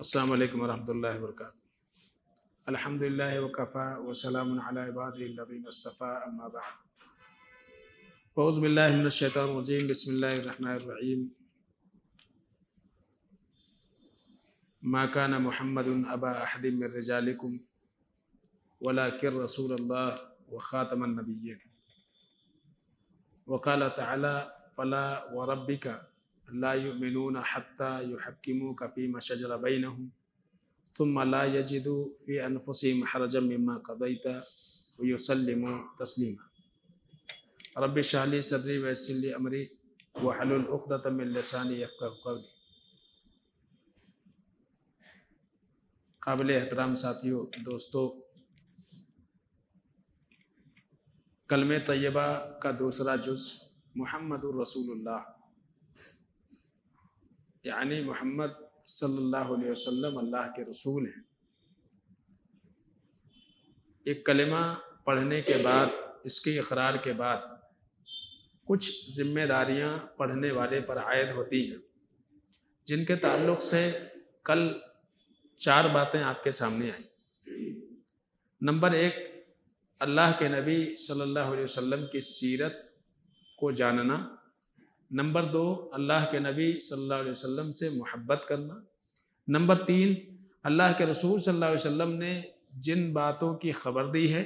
السلام علیکم ورحمۃ اللہ وبرکاتہ۔ الحمد للہ وکفا وسلام علی عبادہ الذین اصطفیٰ، اما بعد۔ اعوذ باللہ من الشیطان الرجیم، بسم اللہ الرحمن الرحیم۔ ما کان محمد ابا احد من رجالکم ولکن رسول اللہ وخاتم النبیین۔ وقال تعالی فلا وربک لا یؤمنون حتی یحکموک فیما شجر بینہم ثم لا یجدوا فی انفسہم حرجا مما قضیت ویسلموا تسلیما۔ رب اشرح لی صدری ویسر لی امری واحلل عقدۃ من لسانی یفقہوا قولی۔ قابل احترام ساتھیو، دوستو، کلمہ طیبہ کا دوسرا جز محمد الرسول اللہ، یعنی محمد صلی اللہ علیہ وسلم اللہ کے رسول ہیں۔ ایک کلمہ پڑھنے کے بعد، اس کے اقرار کے بعد کچھ ذمہ داریاں پڑھنے والے پر عائد ہوتی ہیں، جن کے تعلق سے کل 4 باتیں آپ کے سامنے آئیں۔ نمبر 1، اللہ کے نبی صلی اللہ علیہ وسلم کی سیرت کو جاننا۔ نمبر 2، اللہ کے نبی صلی اللہ علیہ وسلم سے محبت کرنا۔ نمبر 3، اللہ کے رسول صلی اللہ علیہ وسلم نے جن باتوں کی خبر دی ہے،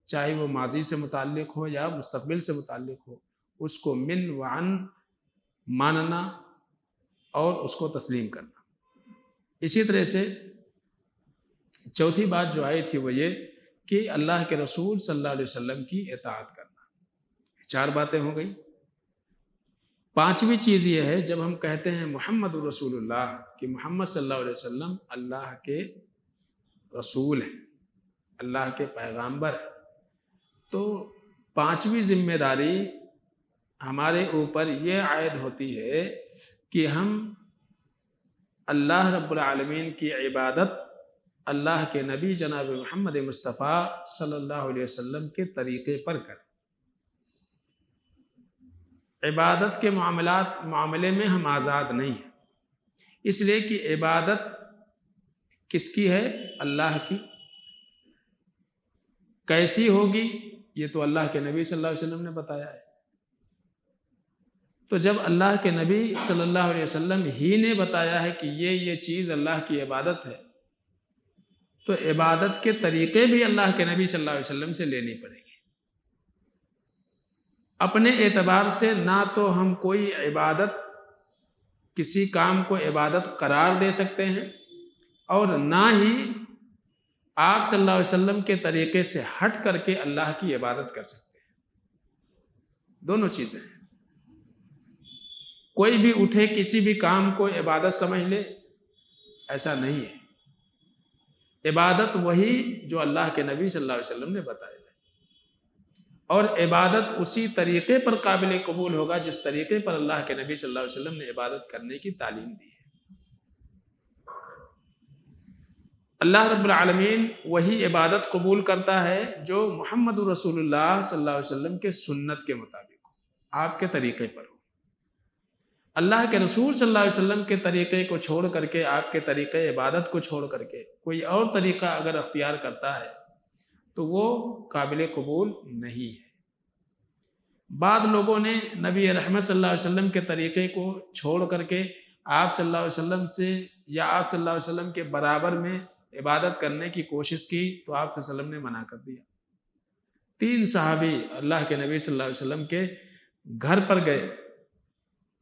چاہے وہ ماضی سے متعلق ہو یا مستقبل سے متعلق ہو، اس کو من وعن ماننا اور اس کو تسلیم کرنا۔ اسی طرح سے چوتھی بات جو آئی تھی وہ یہ کہ اللہ کے رسول صلی اللہ علیہ وسلم کی اطاعت کرنا۔ 4 باتیں ہو گئی۔ 5ویں چیز یہ ہے، جب ہم کہتے ہیں محمد الرسول اللہ، کہ محمد صلی اللہ علیہ وسلم اللہ کے رسول ہیں، اللہ کے پیغامبر ہیں، تو 5ویں ذمہ داری ہمارے اوپر یہ عائد ہوتی ہے کہ ہم اللہ رب العالمین کی عبادت اللہ کے نبی جناب محمد مصطفیٰ صلی اللہ علیہ وسلم کے طریقے پر کریں۔ عبادت کے معاملے میں ہم آزاد نہیں ہیں، اس لیے کہ عبادت کس کی ہے؟ اللہ کی۔ کیسی ہوگی؟ یہ تو اللہ کے نبی صلی اللہ علیہ وسلم نے بتایا ہے۔ تو جب اللہ کے نبی صلی اللہ علیہ وسلم ہی نے بتایا ہے کہ یہ چیز اللہ کی عبادت ہے، تو عبادت کے طریقے بھی اللہ کے نبی صلی اللہ علیہ وسلم سے لینی پڑے گی۔ اپنے اعتبار سے نہ تو ہم کوئی عبادت، کسی کام کو عبادت قرار دے سکتے ہیں، اور نہ ہی آپ صلی اللہ علیہ وسلم کے طریقے سے ہٹ کر کے اللہ کی عبادت کر سکتے ہیں۔ دونوں چیزیں ہیں۔ کوئی بھی اٹھے کسی بھی کام کو عبادت سمجھ لے، ایسا نہیں ہے۔ عبادت وہی جو اللہ کے نبی صلی اللہ علیہ وسلم نے بتایا ہے، اور عبادت اسی طریقے پر قابل قبول ہوگا جس طریقے پر اللہ کے نبی صلی اللہ علیہ وسلم نے عبادت کرنے کی تعلیم دی ہے۔ اللہ رب العالمین وہی عبادت قبول کرتا ہے جو محمد رسول اللہ صلی اللہ علیہ وسلم کے سنت کے مطابق ہو، آپ کے طریقے پر ہو۔ اللہ کے رسول صلی اللہ علیہ وسلم کے طریقے کو چھوڑ کر کے، آپ کے طریقے عبادت کو چھوڑ کر کے کوئی اور طریقہ اگر اختیار کرتا ہے تو وہ قابل قبول نہیں ہے۔ بعض لوگوں نے نبی رحمت صلی اللہ علیہ وسلم کے طریقے کو چھوڑ کر کے آپ صلی اللہ علیہ وسلم سے یا آپ صلی اللہ علیہ وسلم کے برابر میں عبادت کرنے کی کوشش کی، تو آپ صلی اللہ علیہ وسلم نے منع کر دیا۔ 3 صحابی اللہ کے نبی صلی اللہ علیہ وسلم کے گھر پر گئے،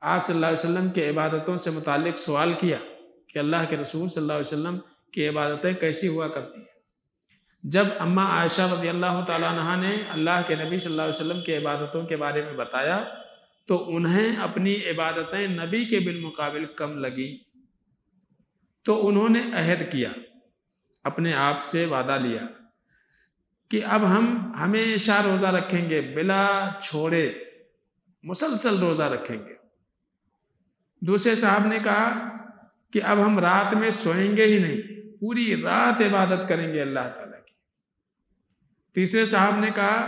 آپ صلی اللہ علیہ وسلم کے عبادتوں سے متعلق سوال کیا کہ اللہ کے رسول صلی اللہ علیہ وسلم کی عبادتیں کیسی ہوا کرتی ہیں۔ جب اماں عائشہ رضی اللہ تعالیٰ عنہا نے اللہ کے نبی صلی اللہ علیہ وسلم کی عبادتوں کے بارے میں بتایا تو انہیں اپنی عبادتیں نبی کے بالمقابل کم لگی، تو انہوں نے عہد کیا، اپنے آپ سے وعدہ لیا کہ اب ہم ہمیشہ روزہ رکھیں گے، بلا چھوڑے مسلسل روزہ رکھیں گے۔ دوسرے صاحب نے کہا کہ اب ہم رات میں سوئیں گے ہی نہیں، پوری رات عبادت کریں گے اللہ تعالیٰ کی۔ تیسرے صاحب نے کہا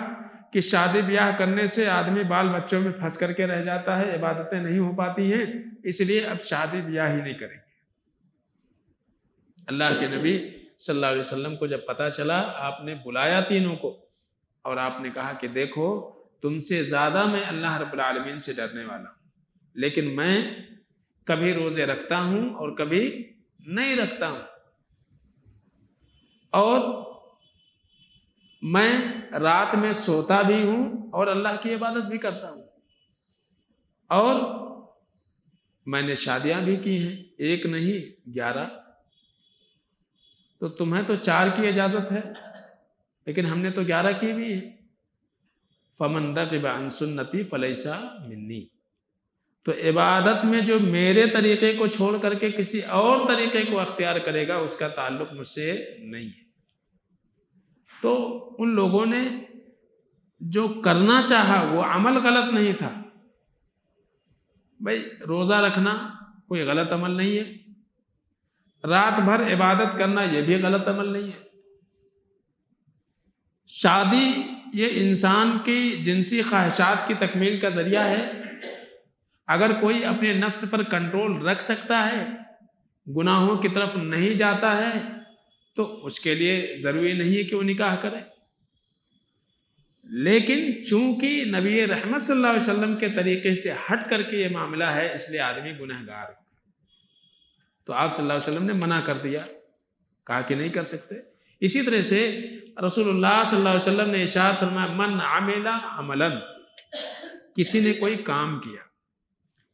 کہ شادی بیاہ کرنے سے آدمی بال بچوں میں پھنس کر کے رہ جاتا ہے، عبادتیں نہیں ہو پاتی ہیں، اس لیے اب شادی بیاہ ہی نہیں کریں گے۔ اللہ کے نبی صلی اللہ علیہ وسلم کو جب پتہ چلا، آپ نے بلایا تینوں کو اور آپ نے کہا کہ دیکھو تم سے زیادہ میں اللہ رب العالمین سے ڈرنے والا ہوں، لیکن میں کبھی روزے رکھتا ہوں اور کبھی نہیں رکھتا ہوں، اور میں رات میں سوتا بھی ہوں اور اللہ کی عبادت بھی کرتا ہوں، اور میں نے شادیاں بھی کی ہیں، 1 نہیں 11، تو تمہیں تو 4 کی اجازت ہے لیکن ہم نے تو 11 کی بھی ہے۔ فمن رغب عن سنتی فلیس منی، تو عبادت میں جو میرے طریقے کو چھوڑ کر کے کسی اور طریقے کو اختیار کرے گا اس کا تعلق مجھ سے نہیں ہے۔ تو ان لوگوں نے جو کرنا چاہا وہ عمل غلط نہیں تھا، بھائی روزہ رکھنا کوئی غلط عمل نہیں ہے، رات بھر عبادت کرنا یہ بھی غلط عمل نہیں ہے، شادی یہ انسان کی جنسی خواہشات کی تکمیل کا ذریعہ ہے، اگر کوئی اپنے نفس پر کنٹرول رکھ سکتا ہے، گناہوں کی طرف نہیں جاتا ہے، تو اس کے لیے ضروری نہیں ہے کہ وہ نکاح کرے۔ لیکن چونکہ نبی رحمت صلی اللہ علیہ وسلم کے طریقے سے ہٹ کر کے یہ معاملہ ہے، اس لیے آدمی گنہگار ہے، تو آپ صلی اللہ علیہ وسلم نے منع کر دیا، کہا کہ نہیں کر سکتے۔ اسی طرح سے رسول اللہ صلی اللہ علیہ وسلم نے ارشاد فرمایا من عمل عملا، کسی نے کوئی کام کیا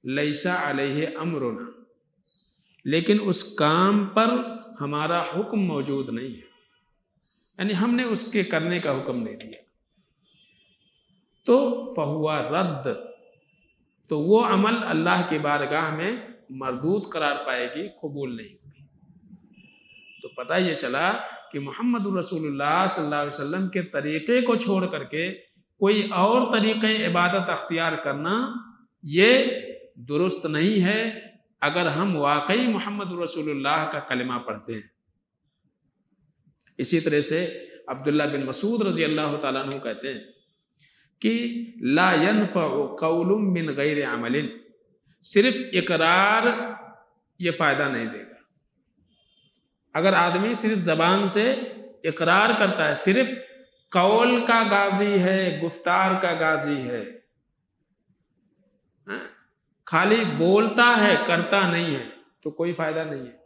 لیس علیہ امرنا، لیکن اس کام پر ہمارا حکم موجود نہیں ہے، یعنی ہم نے اس کے کرنے کا حکم نہیں دیا، تو فہو رد، تو وہ عمل اللہ کی بارگاہ میں مردود قرار پائے گی، قبول نہیں ہوگی۔ تو پتہ یہ چلا کہ محمد رسول اللہ صلی اللہ علیہ وسلم کے طریقے کو چھوڑ کر کے کوئی اور طریقے عبادت اختیار کرنا یہ درست نہیں ہے، اگر ہم واقعی محمد رسول اللہ کا کلمہ پڑھتے ہیں۔ اسی طرح سے عبداللہ بن مسعود رضی اللہ تعالیٰ عنہ کہتے ہیں کہ لا ينفع قول من غیر عمل، صرف اقرار یہ فائدہ نہیں دے گا۔ اگر آدمی صرف زبان سے اقرار کرتا ہے، صرف قول کا غازی ہے، گفتار کا غازی ہے، خالی بولتا ہے کرتا نہیں ہے، تو کوئی فائدہ نہیں ہے۔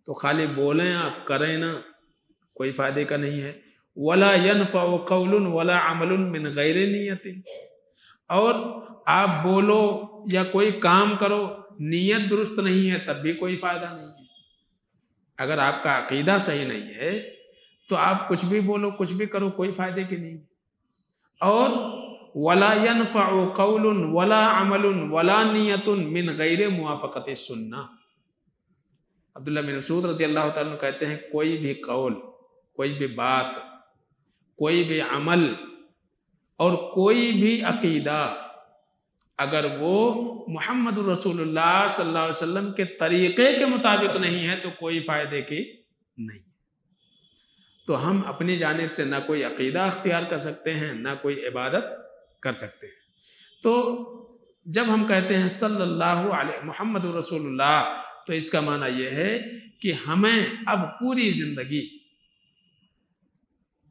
تو خالی بولیں آپ کریں نا، کوئی فائدے کا نہیں ہے۔ ولا ينفع قول ولا عمل من غیر نیت، اور آپ بولو یا کوئی کام کرو نیت درست نہیں ہے تب بھی کوئی فائدہ نہیں ہے۔ اگر آپ کا عقیدہ صحیح نہیں ہے تو آپ کچھ بھی بولو کچھ بھی کرو کوئی فائدے کی نہیں۔ اور ولا ينفع قول ولا عمل ولا نیت من غیر موافقت السنہ، عبداللہ بن مسعود رضی اللہ تعالیٰ عنہ کہتے ہیں کوئی بھی قول، کوئی بھی بات، کوئی بھی عمل اور کوئی بھی عقیدہ اگر وہ محمد رسول اللہ صلی اللہ علیہ وسلم کے طریقے کے مطابق نہیں ہے تو کوئی فائدے کی نہیں۔ تو ہم اپنی جانب سے نہ کوئی عقیدہ اختیار کر سکتے ہیں نہ کوئی عبادت کر سکتے ہیں۔ تو جب ہم کہتے ہیں صلی اللہ علیہ محمد رسول اللہ، تو اس کا معنی یہ ہے کہ ہمیں اب پوری زندگی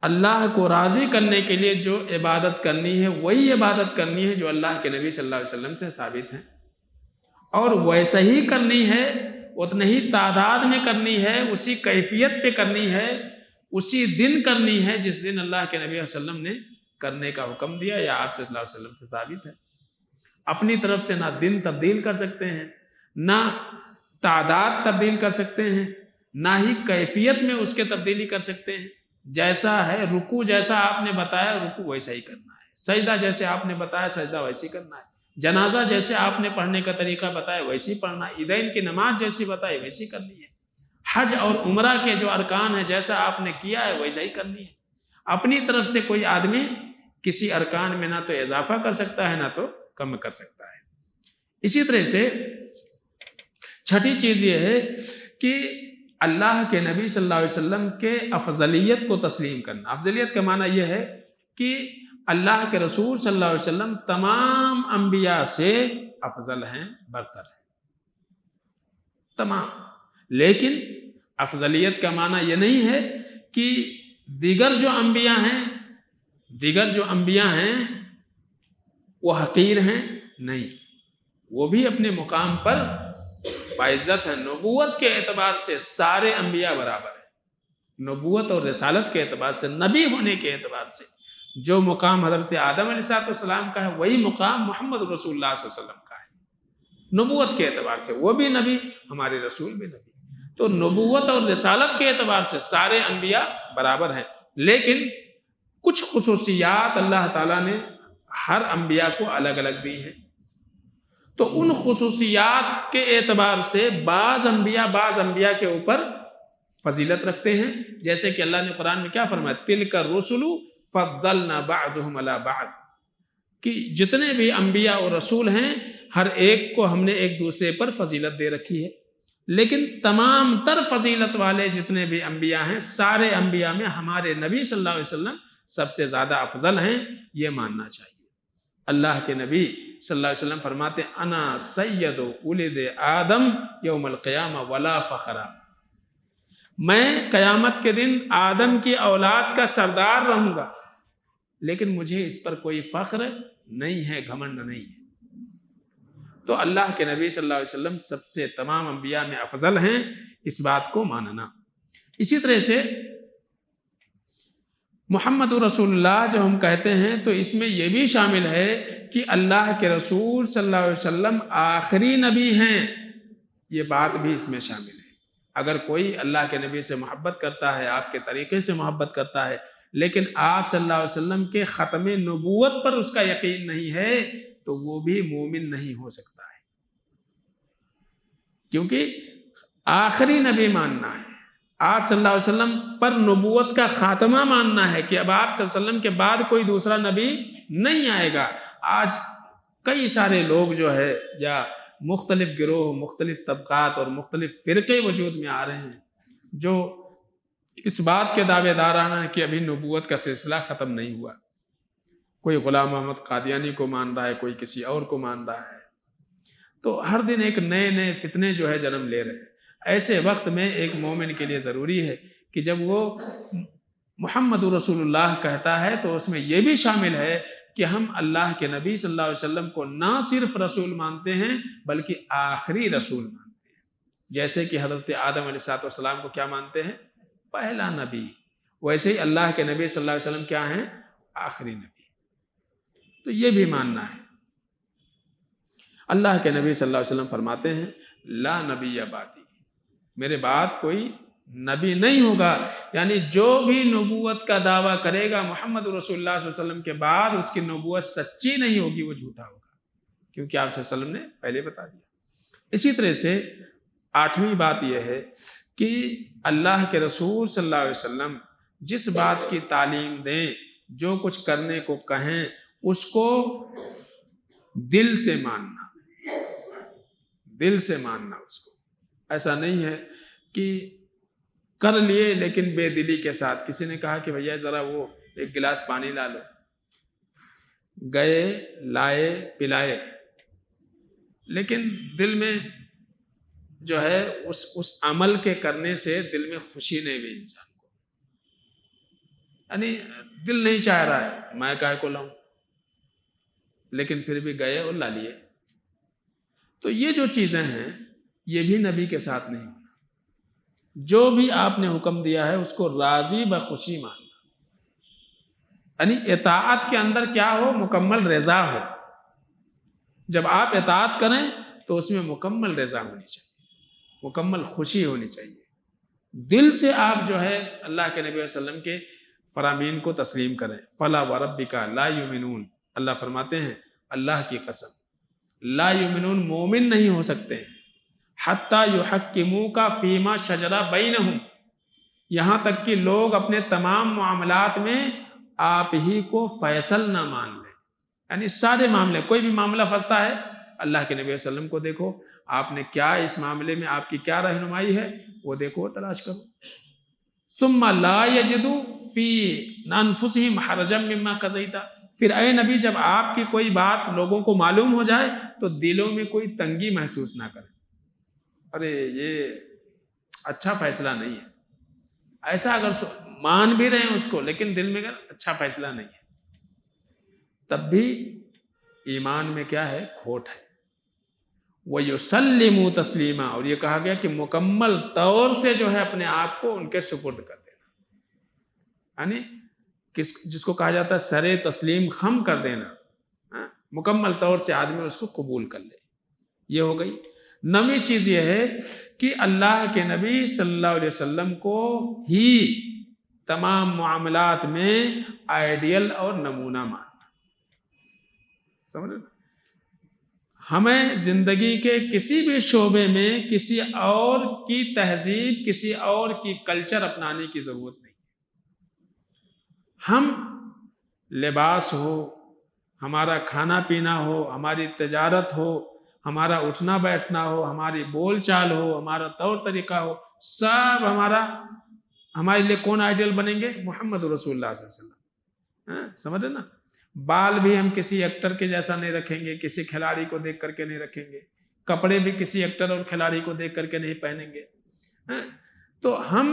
اللہ کو راضی کرنے کے لیے جو عبادت کرنی ہے وہی عبادت کرنی ہے جو اللہ کے نبی صلی اللہ علیہ وسلم سے ثابت ہے، اور ویسا ہی کرنی ہے، اتنا ہی تعداد میں کرنی ہے، اسی کیفیت پہ کرنی ہے، اسی دن کرنی ہے جس دن اللہ کے نبی صلی اللہ علیہ وسلم نے کرنے کا حکم دیا یا آپ صلی اللہ علیہ وسلم سے ثابت ہے۔ اپنی طرف سے نہ دن تبدیل کر سکتے ہیں، نہ تعداد تبدیل کر سکتے ہیں، نہ ہی کیفیت میں اس کے تبدیلی کر سکتے ہیں۔ جیسا ہے رکوع جیسا آپ نے بتایا رکوع ویسا ہی کرنا ہے، سجدہ جیسے آپ نے بتایا سجدہ ویسے ہی کرنا ہے، جنازہ جیسے آپ نے پڑھنے کا طریقہ بتایا ویسے ہی پڑھنا ہے، عیدین کی نماز جیسی بتائی ویسی کرنی ہے، حج اور عمرہ کے جو ارکان ہیں جیسا آپ نے کیا ہے ویسا ہی کرنی ہے۔ اپنی طرف سے کوئی آدمی کسی ارکان میں نہ تو اضافہ کر سکتا ہے نہ تو کم کر سکتا ہے۔ اسی طرح سے چھٹی چیز یہ ہے کہ اللہ کے نبی صلی اللہ علیہ وسلم کے افضلیت کو تسلیم کرنا۔ افضلیت کا معنی یہ ہے کہ اللہ کے رسول صلی اللہ علیہ وسلم تمام انبیاء سے افضل ہیں، برتر ہیں، تمام، لیکن افضلیت کا معنی یہ نہیں ہے کہ دیگر جو انبیاء ہیں وہ حقیر ہیں، نہیں، وہ بھی اپنے مقام پر باعزت ہیں۔ نبوت کے اعتبار سے سارے انبیاء برابر ہیں، نبوت اور رسالت کے اعتبار سے، نبی ہونے کے اعتبار سے جو مقام حضرت آدم علیہ السلام کا ہے وہی مقام محمد رسول اللہ صلی اللہ علیہ وسلم کا ہے۔ نبوت کے اعتبار سے وہ بھی نبی، ہمارے رسول بھی نبی، تو نبوت اور رسالت کے اعتبار سے سارے انبیاء برابر ہیں، لیکن کچھ خصوصیات اللہ تعالیٰ نے ہر انبیاء کو الگ الگ دی ہیں، تو ان خصوصیات کے اعتبار سے بعض انبیاء کے اوپر فضیلت رکھتے ہیں، جیسے کہ اللہ نے قرآن میں کیا فرمایا، تِلْكَ الرُّسُلُ فَضَّلْنَا بَعْضُهُمْ عَلَى بَعْضٍ، کہ جتنے بھی انبیاء اور رسول ہیں ہر ایک کو ہم نے ایک دوسرے پر فضیلت دے رکھی ہے، لیکن تمام تر فضیلت والے جتنے بھی انبیاء ہیں سارے انبیاء میں ہمارے نبی صلی اللہ علیہ وسلم سب سے زیادہ افضل ہیں، یہ ماننا چاہیے۔ اللہ کے نبی صلی اللہ علیہ وسلم فرماتے ہیں انا سید ولد آدم یوم القیامہ ولا فخرا، میں قیامت کے دن آدم کی اولاد کا سردار رہوں گا، لیکن مجھے اس پر کوئی فخر نہیں ہے، گھمنڈ نہیں ہے۔ تو اللہ کے نبی صلی اللہ علیہ وسلم سب سے تمام انبیاء میں افضل ہیں، اس بات کو ماننا۔ اسی طرح سے محمد رسول اللہ جب ہم کہتے ہیں تو اس میں یہ بھی شامل ہے کہ اللہ کے رسول صلی اللہ علیہ وسلم آخری نبی ہیں، یہ بات بھی اس میں شامل ہے۔ اگر کوئی اللہ کے نبی سے محبت کرتا ہے، آپ کے طریقے سے محبت کرتا ہے، لیکن آپ صلی اللہ علیہ وسلم کے ختم نبوت پر اس کا یقین نہیں ہے تو وہ بھی مومن نہیں ہو سکتا ہے، کیونکہ آخری نبی ماننا ہے، آپ صلی اللہ علیہ وسلم پر نبوت کا خاتمہ ماننا ہے کہ اب آپ صلی اللہ علیہ وسلم کے بعد کوئی دوسرا نبی نہیں آئے گا۔ آج کئی سارے لوگ جو ہے یا مختلف گروہ، مختلف طبقات اور مختلف فرقے وجود میں آ رہے ہیں جو اس بات کے دعوے دارانہ ہیں کہ ابھی نبوت کا سلسلہ ختم نہیں ہوا، کوئی غلام محمد قادیانی کو مان رہا ہے، کوئی کسی اور کو مان رہا ہے، تو ہر دن ایک نئے فتنے جو ہے جنم لے رہے ہیں۔ ایسے وقت میں ایک مومن کے لیے ضروری ہے کہ جب وہ محمد رسول اللہ کہتا ہے تو اس میں یہ بھی شامل ہے کہ ہم اللہ کے نبی صلی اللہ علیہ وسلم کو نہ صرف رسول مانتے ہیں بلکہ آخری رسول مانتے ہیں، جیسے کہ حضرت آدم علیہ السلام کو کیا مانتے ہیں، پہلا نبی، ویسے ہی اللہ کے نبی صلی اللہ علیہ وسلم کیا ہیں، آخری نبی، تو یہ بھی ماننا ہے۔ اللہ کے نبی صلی اللہ علیہ وسلم فرماتے ہیں لا نبی بعدی، میرے بعد کوئی نبی نہیں ہوگا، یعنی جو بھی نبوت کا دعویٰ کرے گا محمد رسول اللہ صلی اللہ علیہ وسلم کے بعد اس کی نبوت سچی نہیں ہوگی، وہ جھوٹا ہوگا، کیونکہ آپ صلی اللہ علیہ وسلم نے پہلے بتا دیا۔ اسی طرح سے 8ویں بات یہ ہے کہ اللہ کے رسول صلی اللہ علیہ وسلم جس بات کی تعلیم دیں، جو کچھ کرنے کو کہیں، اس کو دل سے ماننا، دل سے ماننا اس کو، ایسا نہیں ہے کہ کر لیے لیکن بے دلی کے ساتھ۔ کسی نے کہا کہ بھیا ذرا وہ ایک گلاس پانی لا لو، گئے لائے پلائے، لیکن دل میں جو ہے اس عمل کے کرنے سے دل میں خوشی نہیں ہوئی انسان کو، یعنی دل نہیں چاہ رہا ہے میں کہے کو لاؤں، لیکن پھر بھی گئے اور لا لیے۔ تو یہ جو چیزیں ہیں یہ بھی نبی کے ساتھ نہیں ہونا، جو بھی آپ نے حکم دیا ہے اس کو راضی بخوشی ماننا، یعنی اطاعت کے اندر کیا ہو، مکمل رضا ہو۔ جب آپ اطاعت کریں تو اس میں مکمل رضا ہونی چاہیے، مکمل خوشی ہونی چاہیے، دل سے آپ جو ہے اللہ کے نبی صلی اللہ علیہ وسلم کے فرامین کو تسلیم کریں۔ فلا وربک لا یؤمنون، اللہ فرماتے ہیں اللہ کی قسم لا یؤمنون، مومن نہیں ہو سکتے ہیں، حتی یحکموک فیما شجر بینہم، یہاں تک کہ لوگ اپنے تمام معاملات میں آپ ہی کو فیصل نہ مان لیں، یعنی سارے معاملے، کوئی بھی معاملہ پھنستا ہے اللہ کے نبی صلی اللہ علیہ وسلم کو دیکھو، آپ نے کیا اس معاملے میں آپ کی کیا رہنمائی ہے وہ دیکھو، تلاش کرو۔ ثم لا یجدوا فی انفسہم حرجا مما قضیت، پھر اے نبی جب آپ کی کوئی بات لوگوں کو معلوم ہو جائے تو دلوں میں کوئی تنگی محسوس نہ کریں، ارے یہ اچھا فیصلہ نہیں ہے. ایسا اگر مان بھی رہے ہیں اس کو لیکن دل میں اگر اچھا فیصلہ نہیں ہے تب بھی ایمان میں کیا ہے؟ کھوٹ ہے. وَيُسَلِّمُ تسلیما، اور یہ کہا گیا کہ مکمل طور سے جو ہے اپنے آپ کو ان کے سپرد کر دینا، یعنی جس کو کہا جاتا ہے سرے تسلیم خم کر دینا، مکمل طور سے آدمی اس کو قبول کر لے. یہ ہو گئی. نویں چیز یہ ہے کہ اللہ کے نبی صلی اللہ علیہ وسلم کو ہی تمام معاملات میں آئیڈیل اور نمونہ ماننا. سمجھ؟ ہمیں زندگی کے کسی بھی شعبے میں کسی اور کی تہذیب، کسی اور کی کلچر اپنانے کی ضرورت نہیں. ہم لباس ہو، ہمارا کھانا پینا ہو، ہماری تجارت ہو، ہمارا اٹھنا بیٹھنا ہو، ہماری بول چال ہو، ہمارا طور طریقہ ہو، سب ہمارے لیے کون آئیڈیل بنیں گے؟ محمد رسول اللہ صلی اللہ علیہ وسلم. سمجھے نا؟ بال بھی ہم کسی ایکٹر کے جیسا نہیں رکھیں گے، کسی کھلاڑی کو دیکھ کر کے نہیں رکھیں گے. کپڑے بھی کسی ایکٹر اور کھلاڑی کو دیکھ کر کے نہیں پہنیں گے. تو ہم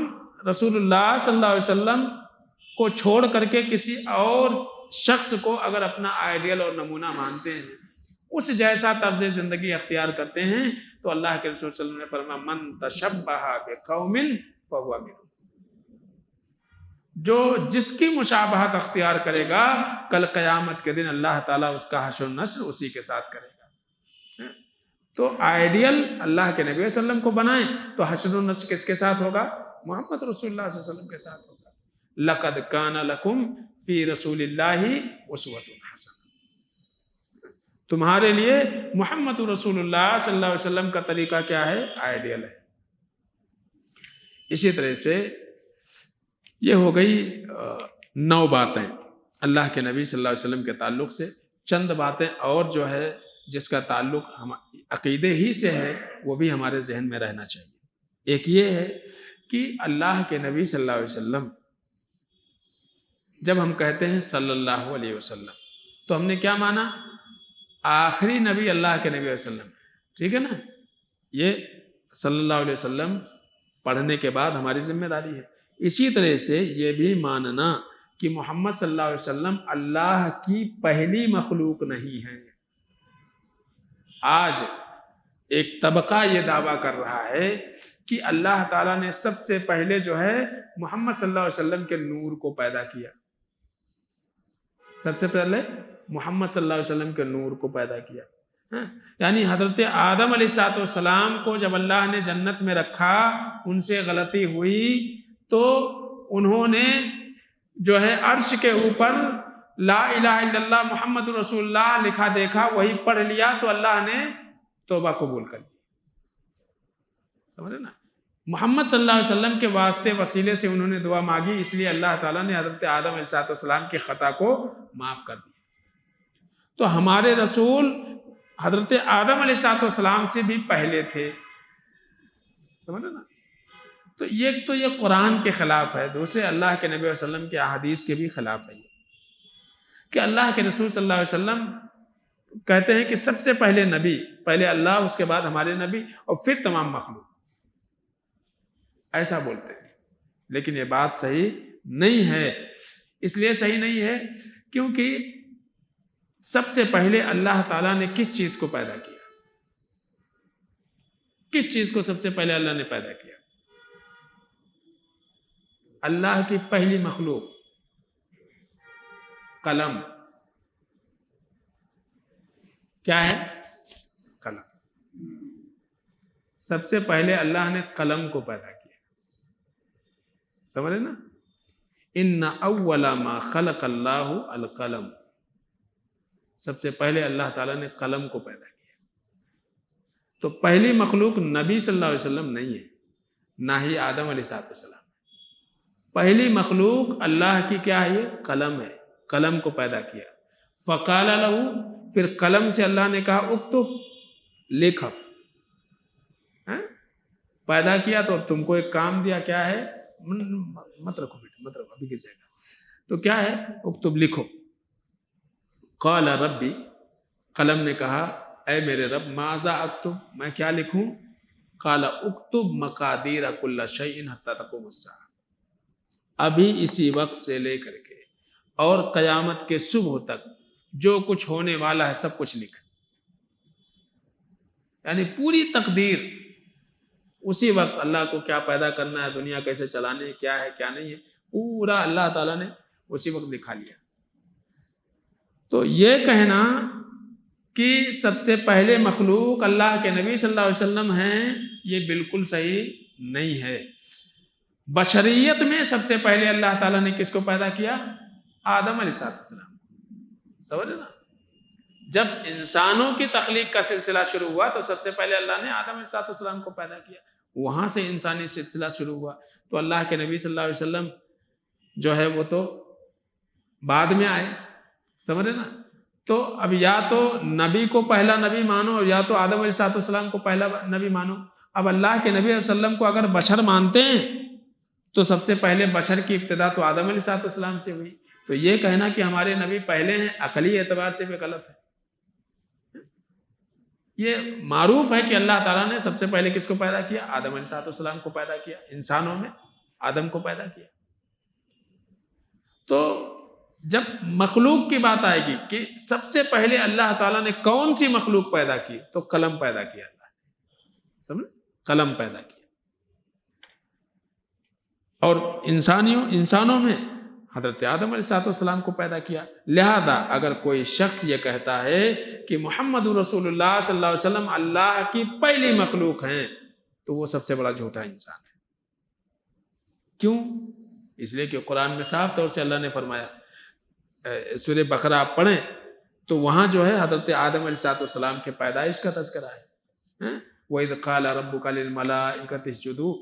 رسول اللہ صلی اللہ علیہ وسلم کو چھوڑ کر کے کسی اور شخص کو اگر اپنا آئیڈیل اور نمونہ مانتے ہیں، اس جیسا طرز زندگی اختیار کرتے ہیں، تو اللہ کے رسول صلی اللہ علیہ وسلم نے فرمایا من تشبہ بقوم فہو منہم، جو جس کی مشابہت اختیار کرے گا کل قیامت کے دن اللہ تعالیٰ اس کا حشر و نشر اسی کے ساتھ کرے گا. تو آئیڈیل اللہ کے نبی صلی اللہ علیہ وسلم کو بنائیں تو حشر و نشر کس کے ساتھ ہوگا؟ محمد رسول اللہ صلی اللہ علیہ وسلم کے ساتھ ہوگا. لقد کان لکم فی رسول اللہ اسوۃ حسنہ، تمہارے لیے محمد رسول اللہ صلی اللہ علیہ وسلم کا طریقہ کیا ہے؟ آئیڈیل ہے. اسی طرح سے یہ ہو گئی 9 باتیں اللہ کے نبی صلی اللہ علیہ وسلم کے تعلق سے. چند باتیں اور جو ہے جس کا تعلق عقیدے ہی سے ہے وہ بھی ہمارے ذہن میں رہنا چاہیے. ایک یہ ہے کہ اللہ کے نبی صلی اللہ علیہ وسلم، جب ہم کہتے ہیں صلی اللہ علیہ وسلم تو ہم نے کیا مانا؟ آخری نبی اللہ کے نبی علیہ وسلم، ٹھیک ہے نا؟ یہ صلی اللہ علیہ وسلم پڑھنے کے بعد ہماری ذمہ داری ہے. اسی طرح سے یہ بھی ماننا کہ محمد صلی اللہ علیہ وسلم اللہ کی پہلی مخلوق نہیں ہے. آج ایک طبقہ یہ دعویٰ کر رہا ہے کہ اللہ تعالیٰ نے سب سے پہلے جو ہے محمد صلی اللہ علیہ وسلم کے نور کو پیدا کیا. سب سے پہلے محمد صلی اللہ علیہ وسلم کے نور کو پیدا کیا. یعنی حضرت آدم علیہ السلام کو جب اللہ نے جنت میں رکھا، ان سے غلطی ہوئی تو انہوں نے جو ہے عرش کے اوپر لا الہ الا اللہ محمد رسول اللہ لکھا دیکھا، وہی پڑھ لیا تو اللہ نے توبہ قبول کر لی. سمجھے نا؟ محمد صلی اللہ علیہ وسلم کے واسطے وسیلے سے انہوں نے دعا مانگی، اس لیے اللہ تعالیٰ نے حضرت آدم علیہ السلام کی خطا کو معاف کر دیا. تو ہمارے رسول حضرت آدم علیہ السلام سے بھی پہلے تھے. سمجھے نا؟ تو یہ قرآن کے خلاف ہے. دوسرے اللہ کے نبی علیہ وسلم کے احادیث کے بھی خلاف ہے کہ اللہ کے رسول صلی اللہ علیہ وسلم کہتے ہیں کہ سب سے پہلے نبی، پہلے اللہ، اس کے بعد ہمارے نبی اور پھر تمام مخلوق. ایسا بولتے ہیں لیکن یہ بات صحیح نہیں ہے. اس لیے صحیح نہیں ہے کیونکہ سب سے پہلے اللہ تعالیٰ نے کس چیز کو پیدا کیا؟ کس چیز کو سب سے پہلے اللہ نے پیدا کیا؟ اللہ کی پہلی مخلوق قلم. کیا ہے؟ قلم. سب سے پہلے اللہ نے قلم کو پیدا کیا. سمجھ رہے نا؟ ان اول ما خلق اللہ القلم. سب سے پہلے اللہ تعالیٰ نے قلم کو پیدا کیا. تو پہلی مخلوق نبی صلی اللہ علیہ وسلم نہیں ہے، نہ ہی آدم علیہ السلام. پہلی مخلوق اللہ کی کیا ہے؟ قلم ہے. قلم کو پیدا کیا. فقال له، پھر قلم سے اللہ نے کہا اکتب، لکھ. پیدا کیا تو اب تم کو ایک کام دیا، کیا ہے؟ مت رکھو بیٹا، مت رکھو، ابھی گر جائے گا. تو کیا ہے؟ اکتب، لکھو. قال ربی، قلم نے کہا اے میرے رب، ماذا اکتب، میں کیا لکھوں؟ قال اکتب مقادیر کل شیء حتی تقوم الساعہ، ابھی اسی وقت سے لے کر کے اور قیامت کے صبح تک جو کچھ ہونے والا ہے سب کچھ لکھ، یعنی پوری تقدیر اسی وقت اللہ کو کیا پیدا کرنا ہے، دنیا کیسے چلانی ہے، کیا ہے کیا نہیں ہے، پورا اللہ تعالیٰ نے اسی وقت لکھا لیا۔ تو یہ کہنا کہ سب سے پہلے مخلوق اللہ کے نبی صلی اللہ علیہ وسلم ہیں، یہ بالکل صحیح نہیں ہے۔ بشریت میں سب سے پہلے اللہ تعالیٰ نے کس کو پیدا کیا؟ آدم علیہ السلام، سمجھ نا؟ جب انسانوں کی تخلیق کا سلسلہ شروع ہوا تو سب سے پہلے اللہ نے آدم علیہ السلام کو پیدا کیا، وہاں سے انسانی سلسلہ شروع ہوا۔ تو اللہ کے نبی صلی اللہ علیہ وسلم جو ہے وہ تو بعد میں آئے، سمجھ نا؟ تو اب یا تو نبی کو پہلا نبی مانو اور یا تو آدم علیہ السلام کو پہلا نبی مانو۔ اب اللہ کے نبی علیہ وسلم کو اگر بشر مانتے ہیں تو سب سے پہلے بشر کی ابتدا تو آدم علیہ السلام سے ہوئی، تو یہ کہنا کہ ہمارے نبی پہلے ہیں عقلی اعتبار سے بھی غلط ہے۔ یہ معروف ہے کہ اللہ تعالیٰ نے سب سے پہلے کس کو پیدا کیا؟ آدم علیہ السلام کو پیدا کیا، انسانوں میں آدم کو پیدا کیا۔ تو جب مخلوق کی بات آئے گی کہ سب سے پہلے اللہ تعالیٰ نے کون سی مخلوق پیدا کی، تو قلم پیدا کیا اللہ نے، سمجھ؟ قلم پیدا کیا۔ اور انسانوں میں حضرت آدم علیہ السلام کو پیدا کیا۔ لہذا اگر کوئی شخص یہ کہتا ہے کہ محمد رسول اللہ صلی اللہ علیہ وسلم اللہ کی پہلی مخلوق ہیں تو وہ سب سے بڑا جھوٹا انسان ہے۔ کیوں؟ اس لیے کہ قرآن میں صاف طور سے اللہ نے فرمایا، سورہ بقرہ آپ پڑھیں تو وہاں جو ہے حضرت آدم علیہ السلام کے پیدائش کا تذکرہ ہے۔ وَإِذْ قَالَ رَبُّكَ لِلْمَلَائِكَةِ اسْجُدُوا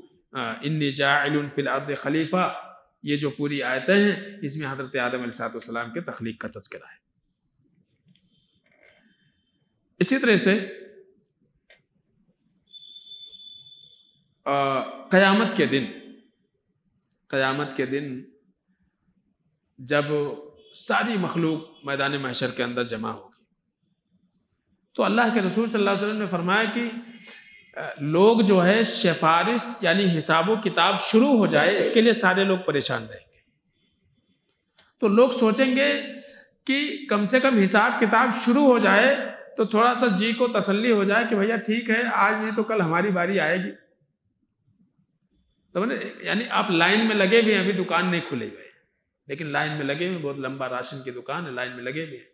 إِنِّي جَاعِلٌ فِي الْأَرْضِ خلیفہ، یہ جو پوری آیتیں ہیں اس میں حضرت آدم علیہ السلام کے تخلیق کا تذکرہ ہے۔ اسی طرح سے قیامت کے دن جب ساری مخلوق میدان محشر کے اندر جمع ہوگی تو اللہ کے رسول صلی اللہ علیہ وسلم نے فرمایا کہ لوگ جو ہے سفارش یعنی حساب و کتاب شروع ہو جائے اس کے لیے سارے لوگ پریشان رہیں گے۔ تو لوگ سوچیں گے کہ کم سے کم حساب کتاب شروع ہو جائے تو تھوڑا سا جی کو تسلی ہو جائے کہ بھیا ٹھیک ہے آج نہیں تو کل ہماری باری آئے گی، سمجھے؟ یعنی آپ لائن میں لگے بھی ہیں، ابھی دکان نہیں کھلے ہوئے لیکن لائن میں لگے ہوئے، بہت لمبا راشن کی دکان ہے، لائن میں لگے ہوئے ہیں،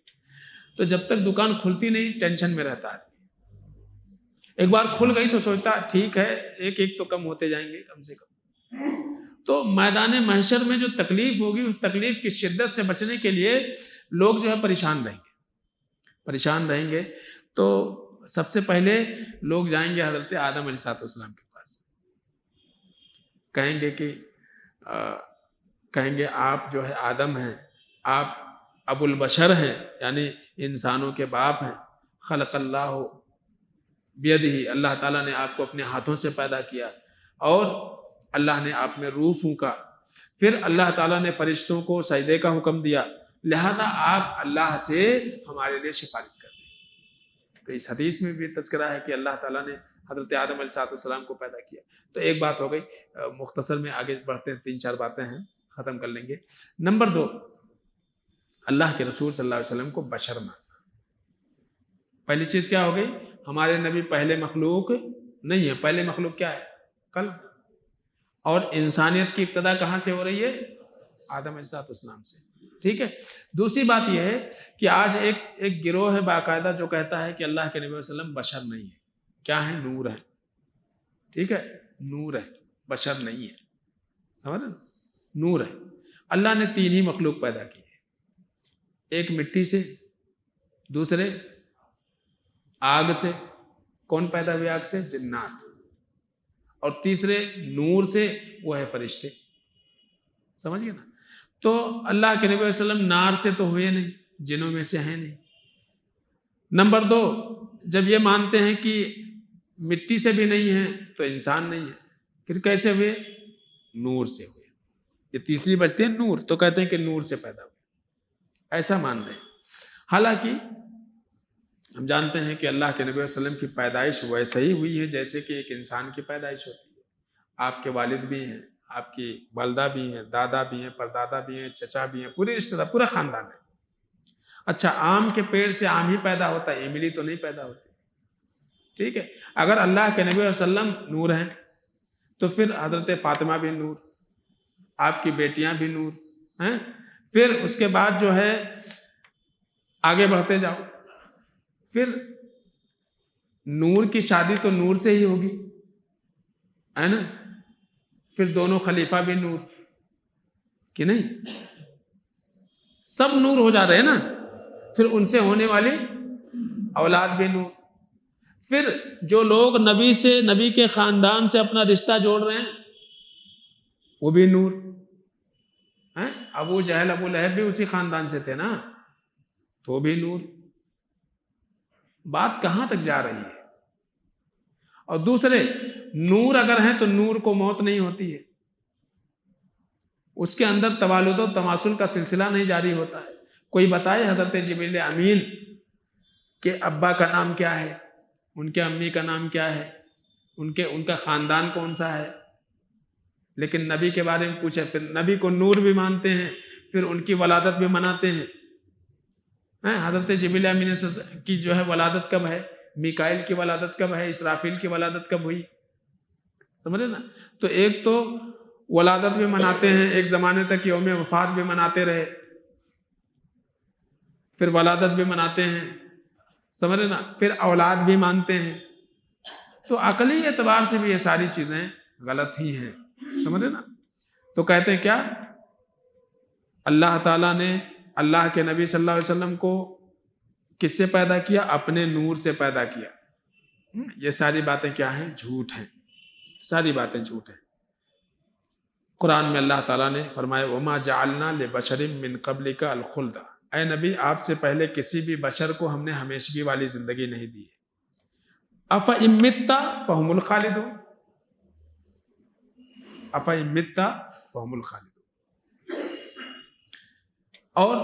تو جب تک دکان کھلتی نہیں ٹینشن میں رہتا ہے۔ ایک بار کھل گئی تو سوچتا ٹھیک ہے ایک ایک تو کم ہوتے جائیں گے کم سے کم۔ تو میدان محشر میں جو تکلیف ہوگی اس تکلیف کی شدت سے بچنے کے لیے لوگ جو ہے پریشان رہیں گے۔ تو سب سے پہلے لوگ جائیں گے حضرت آدم علیہ السلام کے پاس، کہیں گے آپ جو ہے آدم ہیں، آپ ابو البشر ہیں، یعنی انسانوں کے باپ ہیں، خلق اللہ بیدہ، اللہ تعالیٰ نے آپ کو اپنے ہاتھوں سے پیدا کیا اور اللہ نے آپ میں روح پھونکا، پھر اللہ تعالیٰ نے فرشتوں کو سجدے کا حکم دیا، لہذا آپ اللہ سے ہمارے لیے سفارش کر دیں۔ تو اس حدیث میں بھی تذکرہ ہے کہ اللہ تعالیٰ نے حضرت آدم علیہ السلام کو پیدا کیا۔ تو ایک بات ہو گئی، مختصر میں آگے بڑھتے ہیں، 3-4 باتیں ہیں ختم کر لیں گے۔ نمبر 2، اللہ کے رسول صلی اللہ علیہ وسلم کو بشر ماننا۔ پہلی چیز کیا ہو گئی؟ ہمارے نبی پہلے مخلوق نہیں ہے، پہلے مخلوق کیا ہے؟ قلم۔ اور انسانیت کی ابتدا کہاں سے ہو رہی ہے؟ آدم علیہ السلام سے، ٹھیک ہے۔ دوسری بات یہ ہے کہ آج ایک گروہ ہے باقاعدہ جو کہتا ہے کہ اللہ کے نبی صلی اللہ علیہ وسلم بشر نہیں ہے، کیا ہے؟ نور ہے، ٹھیک ہے، نور ہے، بشر نہیں ہے، سمجھ رہے؟ نور ہے۔ اللہ نے 3 ہی مخلوق پیدا کی ہے، ایک مٹی سے، دوسرے آگ سے، کون پیدا ہوئے آگ سے؟ جنات، اور تیسرے نور سے، وہ ہے فرشتے، سمجھ گئے نا؟ تو اللہ کے نبی علیہ وسلم نار سے تو ہوئے نہیں، جنوں میں سے ہیں نہیں۔ نمبر 2، جب یہ مانتے ہیں کہ مٹی سے بھی نہیں ہے تو انسان نہیں ہے، پھر کیسے ہوئے؟ نور سے ہوئے۔ یہ تیسری بچتے ہیں نور، تو کہتے ہیں کہ نور سے پیدا ہوئے، ایسا مان رہے ہیں۔ حالانکہ ہم جانتے ہیں کہ اللہ کے نبی صلی اللہ علیہ وسلم کی پیدائش ویسے ہی ہوئی ہے جیسے کہ ایک انسان کی پیدائش ہوتی ہے. آپ کے والد بھی ہیں، آپ کی والدہ بھی ہیں، دادا بھی ہیں، پردادا بھی ہیں، چچا بھی ہیں، پورے رشتہ دار، پورا خاندان ہے. اچھا، آم کے پیڑ سے آم ہی پیدا ہوتا ہے، املی تو نہیں پیدا ہوتی. ٹھیک ہے. اگر اللہ کے نبی صلی اللہ علیہ وسلم نور ہیں تو پھر حضرت فاطمہ بھی نور، آپ کی بیٹیاں بھی نور ہیں. پھر اس کے بعد جو ہے آگے بڑھتے جاؤ، پھر نور کی شادی تو نور سے ہی ہوگی، ہے نا. پھر دونوں خلیفہ بھی نور کہ نہیں، سب نور ہو جا رہے ہیں نا. پھر ان سے ہونے والی اولاد بھی نور. پھر جو لوگ نبی سے، نبی کے خاندان سے اپنا رشتہ جوڑ رہے ہیں وہ بھی نور ہیں. ابو جہل، ابو لہب بھی اسی خاندان سے تھے نا، تو بھی نور. بات کہاں تک جا رہی ہے؟ اور دوسرے نور اگر ہیں تو نور کو موت نہیں ہوتی ہے، اس کے اندر توالد و تماسل کا سلسلہ نہیں جاری ہوتا ہے. کوئی بتائے حضرت جبریل امین کے ابا کا نام کیا ہے، ان کے امی کا نام کیا ہے، ان کا خاندان کون سا ہے. لیکن نبی کے بارے میں پوچھے، پھر نبی کو نور بھی مانتے ہیں، پھر ان کی ولادت بھی مناتے ہیں. حضرت جبریل امین کی جو ہے ولادت کب ہے، میکائیل کی ولادت کب ہے، اسرافیل کی ولادت کب ہوئی، سمجھے نا. تو ایک تو ولادت بھی مناتے ہیں، ایک زمانے تک یوم وفات بھی مناتے رہے، پھر ولادت بھی مناتے ہیں، سمجھے نا، پھر اولاد بھی مانتے ہیں. تو عقلی اعتبار سے بھی یہ ساری چیزیں غلط ہی ہیں، سمجھے نا. تو کہتے ہیں کیا، اللہ تعالیٰ نے اللہ کے نبی صلی اللہ علیہ وسلم کو کس سے پیدا کیا؟ اپنے نور سے پیدا کیا. یہ ساری باتیں کیا ہیں؟ جھوٹ ہیں، ساری باتیں جھوٹ ہیں. قرآن میں اللہ تعالیٰ نے فرمایا وَمَا جَعَلْنَا لِبَشَرٍ مِّن قَبْلِكَ الْخُلْدَ، اے نبی آپ سے پہلے کسی بھی بشر کو ہم نے ہمیشگی والی زندگی نہیں دی ہے. أَفَإِن مِّتَّ فَهُمُ الْخَالِدُونَ، أَفَإِن مِّتَّ فَهُمُ الْخَالِدُونَ. اور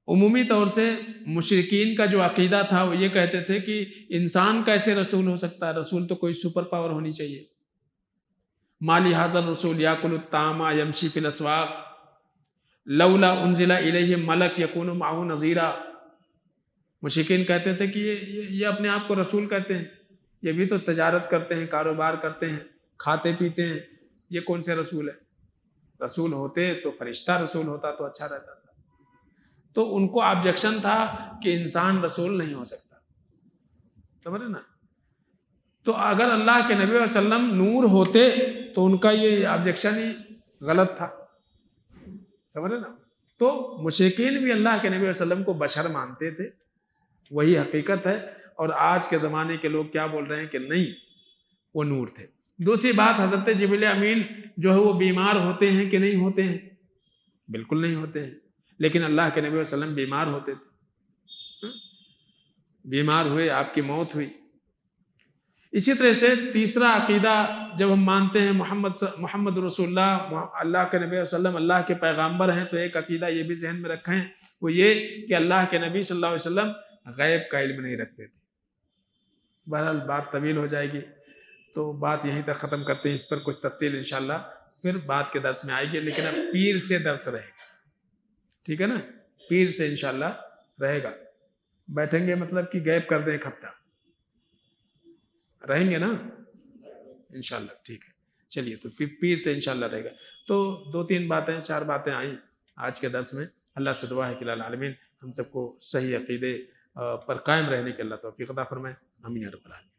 عمومی طور سے مشرکین کا جو عقیدہ تھا وہ یہ کہتے تھے کہ انسان کیسے رسول ہو سکتا ہے، رسول تو کوئی سپر پاور ہونی چاہیے. مالی حاضر رسول یاکل الطعام یمشی فی الاسواق لولا انزل الیہ ملک یکون معہ نذیرا. مشرکین کہتے تھے کہ یہ اپنے آپ کو رسول کہتے ہیں، یہ بھی تو تجارت کرتے ہیں، کاروبار کرتے ہیں، کھاتے پیتے ہیں، یہ کون سے رسول ہے؟ رسول ہوتے تو فرشتہ رسول ہوتا تو اچھا رہتا تھا. تو ان کو آبجیکشن تھا کہ انسان رسول نہیں ہو سکتا، سمجھے نا. تو اگر اللہ کے نبی صلی اللہ علیہ وسلم نور ہوتے تو ان کا یہ آبجیکشن ہی غلط تھا، سمجھے نا. تو مشرکین بھی اللہ کے نبی صلی اللہ علیہ وسلم کو بشر مانتے تھے، وہی حقیقت ہے. اور آج کے زمانے کے لوگ کیا بول رہے ہیں کہ نہیں، وہ نور تھے. دوسری بات، حضرت جبریل امین جو ہے وہ بیمار ہوتے ہیں کہ نہیں ہوتے ہیں؟ بالکل نہیں ہوتے ہیں. لیکن اللہ کے نبی صلی اللہ علیہ وسلم بیمار ہوتے تھے، بیمار ہوئے، آپ کی موت ہوئی. اسی طرح سے تیسرا عقیدہ جب ہم مانتے ہیں محمد رسول اللہ، اللہ کے نبی صلی اللہ علیہ وسلم اللہ کے پیغامبر ہیں، تو ایک عقیدہ یہ بھی ذہن میں رکھیں، وہ یہ کہ اللہ کے نبی صلی اللہ علیہ وسلم غیب کا علم نہیں رکھتے تھے. بہرحال بات طویل ہو جائے گی، تو بات یہیں تک ختم کرتے ہیں. اس پر کچھ تفصیل انشاءاللہ پھر بعد کے درس میں آئے گی، لیکن اب پیر سے درس رہے گا، ٹھیک ہے نا. پیر سے انشاءاللہ رہے گا. بیٹھیں گے مطلب کہ گیپ کر دیں ایک ہفتہ، رہیں گے نا انشاءاللہ، ٹھیک ہے. چلیے، تو پھر پیر سے انشاءاللہ رہے گا. تو 2-3 باتیں، 4 باتیں آئیں آج کے درس میں. اللہ سے دعا ہے کہ العالمین ہم سب کو صحیح عقیدے پر قائم رہنے کی اللہ توفیق عطا فرمائے. آمین یا رب العالمین.